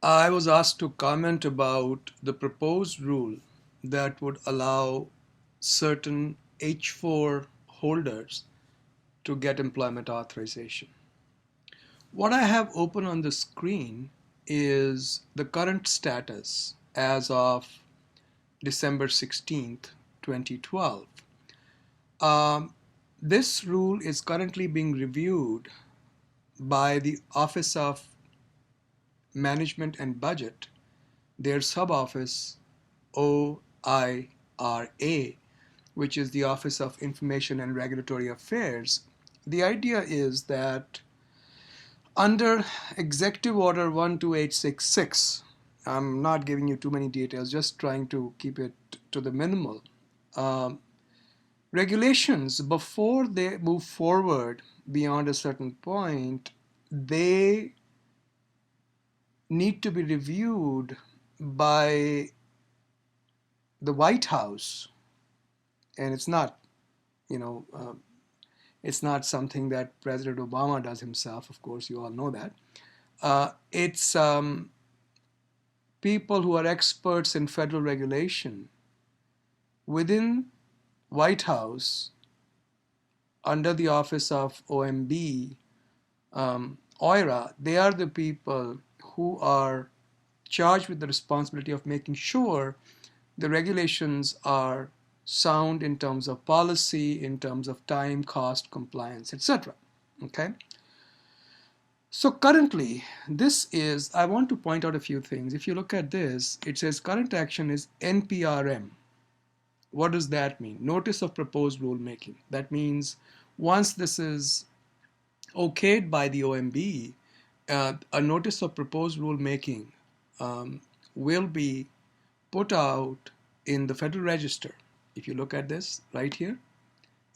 I was asked to comment about the proposed rule that would allow certain H-4 holders to get employment authorization. What I have open on the screen is the current status as of December 16th, 2012. Um, this rule is currently being reviewed by the Office of Management and Budget, their sub-office OIRA, which is the Office of Information and Regulatory Affairs. The idea is that under Executive Order 12866, I'm not giving you too many details, just trying to keep it to the minimal. Um, Regulations, before they move forward beyond a certain point, they need to be reviewed by the White House, and you know, uh, it's not something that President Obama does himself. Of course, you all know that. It's people who are experts in federal regulation within White House under the office of OMB, OIRA. They are the people who are charged with the responsibility of making sure the regulations are sound in terms of policy, in terms of time, cost, compliance, etc. Okay. So currently, I want to point out a few things. If you look at this, it says current action is NPRM. What does that mean? Notice of proposed rulemaking. That means once this is okayed by the OMB, a notice of proposed rulemaking will be put out in the Federal Register. If you look at this right here,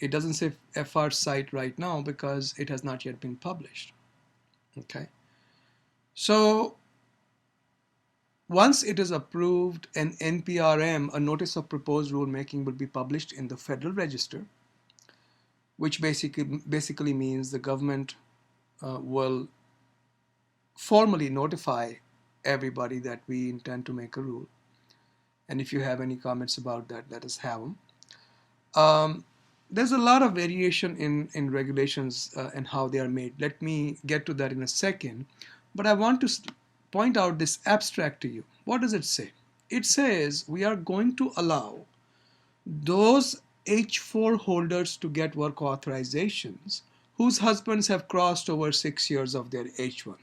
it doesn't say FR site right now because it has not yet been published. Okay. So once it is approved, an NPRM, a notice of proposed rulemaking, will be published in the Federal Register, which basically means the government will formally notify everybody that we intend to make a rule. And if you have any comments about that, let us have them. There's a lot of variation in regulations and how they are made. Let me get to that in a second. But I want to point out this abstract to you. What does it say? It says we are going to allow those H-4 holders to get work authorizations whose husbands have crossed over 6 years of their H-1.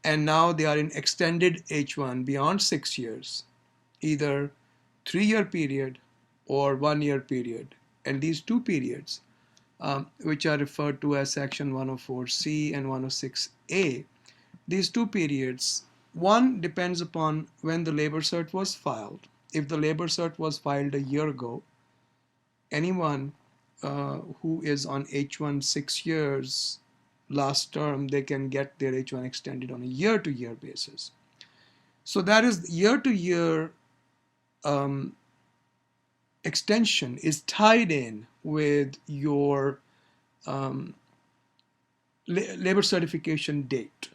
And now they are in extended H-1 beyond 6 years, either 3-year period or 1-year period. And these two periods, which are referred to as Section 104C and 106A, these two periods, one depends upon when the labor cert was filed. If the labor cert was filed a year ago, anyone who is on H1 6 years last term, they can get their H1 extended on a year-to-year basis. So that is year-to-year extension is tied in with your labor certification date.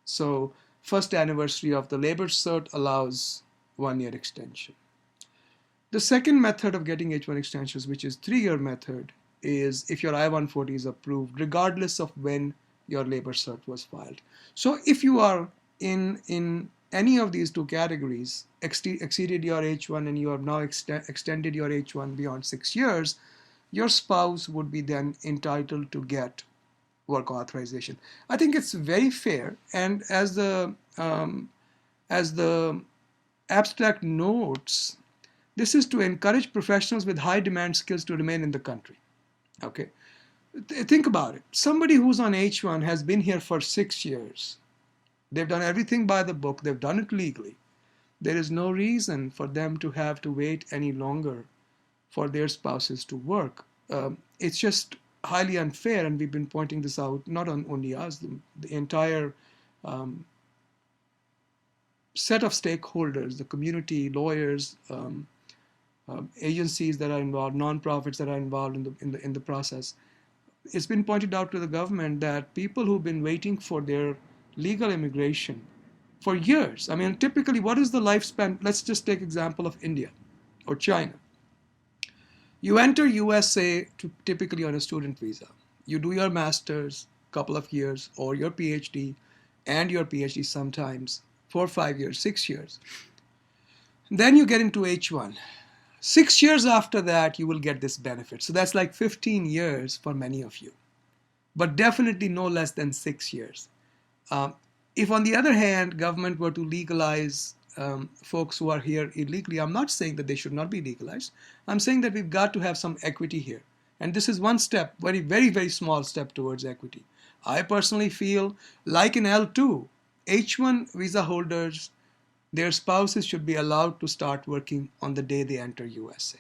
So first anniversary of the labor cert allows 1-year extension. The second method of getting H1 extensions, which is 3-year method, is if your I-140 is approved, regardless of when your labor cert was filed. So if you are in any of these two categories, exceeded your H1 and you have now extended your H1 beyond 6 years, your spouse would be then entitled to get work authorization. I think it's very fair, and as the abstract notes, this is to encourage professionals with high demand skills to remain in the country. Okay, think about it. Somebody who's on H1 has been here for 6 years. They've done everything by the book. They've done it legally. There is no reason for them to have to wait any longer for their spouses to work. It's just highly unfair, and we've been pointing this out, not only us, the entire set of stakeholders, the community, lawyers, agencies that are involved, nonprofits that are involved in the process. It's been pointed out to the government that people who've been waiting for their legal immigration for years. I mean, typically, what is the lifespan? Let's just take example of India or China. You enter USA typically on a student visa. You do your master's couple of years or your PhD and your PhD sometimes 4 5 years, 6 years. Then you get into H1. 6 years after that, you will get this benefit. So that's like 15 years for many of you, but definitely no less than 6 years. Um, if, on the other hand, government were to legalize folks who are here illegally, I'm not saying that they should not be legalized. I'm saying that we've got to have some equity here. And this is one step, very, very, very small step towards equity. I personally feel like in L2, H1 visa holders, their spouses should be allowed to start working on the day they enter USA.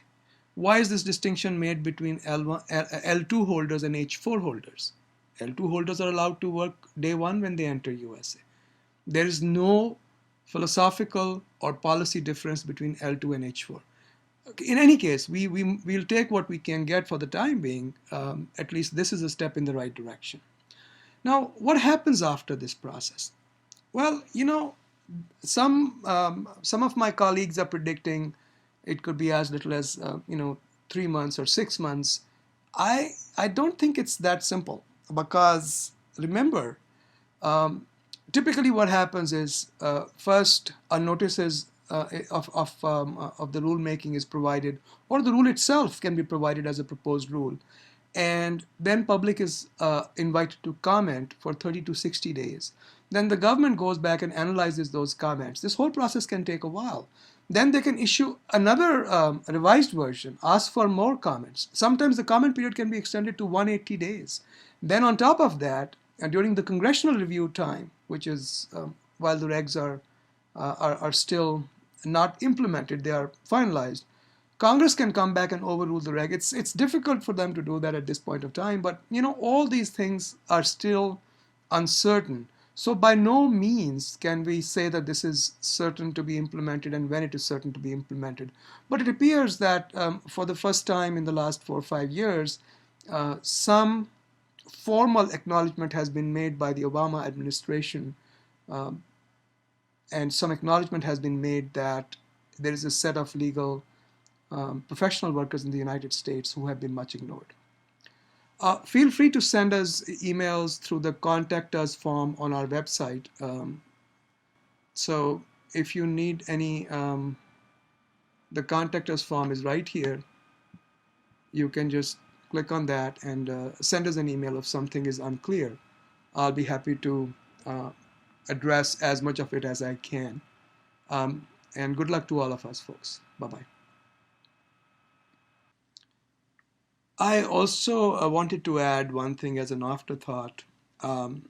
Why is this distinction made between L2 holders and H4 holders? L2 holders are allowed to work day one when they enter USA. There is no philosophical or policy difference between L2 and H4. In any case, we'll take what we can get for the time being. At least this is a step in the right direction. Now, what happens after this process? Well, some of my colleagues are predicting it could be as little as 3 months or 6 months. I don't think it's that simple because remember, um, typically what happens is first a notice is of the rulemaking is provided, or the rule itself can be provided as a proposed rule, and then public is invited to comment for 30 to 60 days. Then the government goes back and analyzes those comments. This whole process can take a while. Then they can issue another revised version, ask for more comments. Sometimes the comment period can be extended to 180 days. Then on top of that, during the congressional review time, which is while the regs are still not implemented, they are finalized, Congress can come back and overrule the reg. It's difficult for them to do that at this point of time, but all these things are still uncertain. So by no means can we say that this is certain to be implemented and when it is certain to be implemented. But it appears that for the first time in the last 4 or 5 years, some formal acknowledgement has been made by the Obama administration, um, and some acknowledgement has been made that there is a set of legal professional workers in the United States who have been much ignored. Feel free to send us emails through the contact us form on our website. So if you need any, the contact us form is right here. You can just click on that and send us an email if something is unclear. I'll be happy to uh, address as much of it as I can. And good luck to all of us, folks. Bye-bye. I also wanted to add one thing as an afterthought. Um,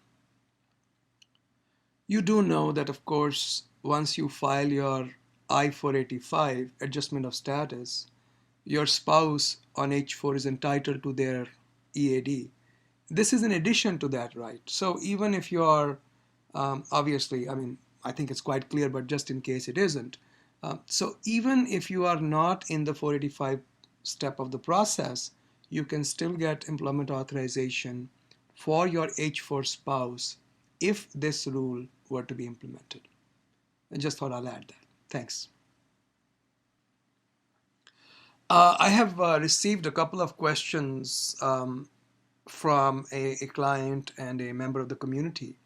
you do know that, of course, once you file your I-485 adjustment of status, your spouse on H-4 is entitled to their EAD. This is in addition to that, right? So even if you are, obviously, I mean, I think it's quite clear, but just in case it isn't. So even if you are not in the 485 step of the process, you can still get employment authorization for your H-4 spouse if this rule were to be implemented. I just thought I'll add that. Thanks. I have received a couple of questions from a client and a member of the community.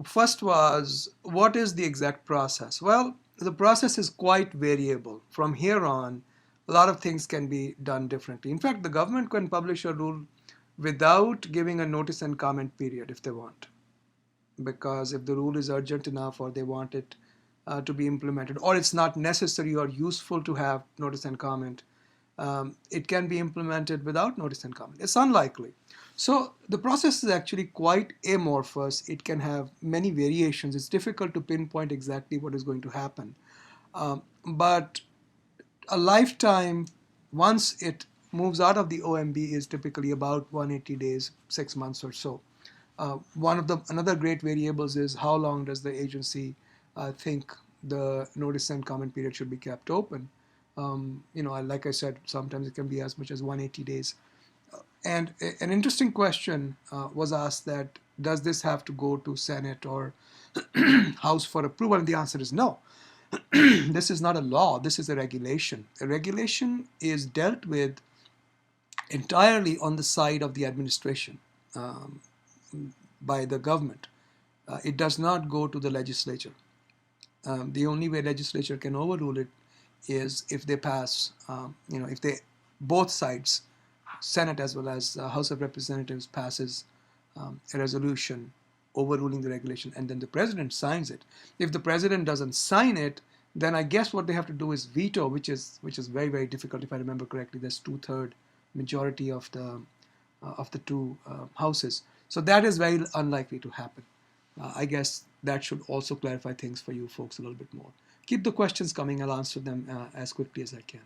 First was, what is the exact process? Well, the process is quite variable. From here on, a lot of things can be done differently. In fact, the government can publish a rule without giving a notice and comment period if they want. Because if the rule is urgent enough or they want it to be implemented, or it's not necessary or useful to have notice and comment, it can be implemented without notice and comment. It's unlikely. So the process is actually quite amorphous. It can have many variations. It's difficult to pinpoint exactly what is going to happen. But a lifetime, once it moves out of the OMB, is typically about 180 days, 6 months or so. Another great variables is how long does the agency think the notice and comment period should be kept open. Like I said, sometimes it can be as much as 180 days. And an interesting question was asked that does this have to go to Senate or House for approval? And the answer is no. This is not a law, this is a regulation. A regulation is dealt with entirely on the side of the administration um, by the government. It does not go to the legislature. The only way legislature can overrule it is if they pass, if they both sides, Senate as well as House of Representatives passes a resolution overruling the regulation, and then the president signs it. If the president doesn't sign it, then I guess what they have to do is veto, which is very very difficult. If I remember correctly, there's 2/3 majority of the two houses, so that is very unlikely to happen. I guess that should also clarify things for you folks a little bit more. Keep the questions coming. I'll answer them as quickly as I can.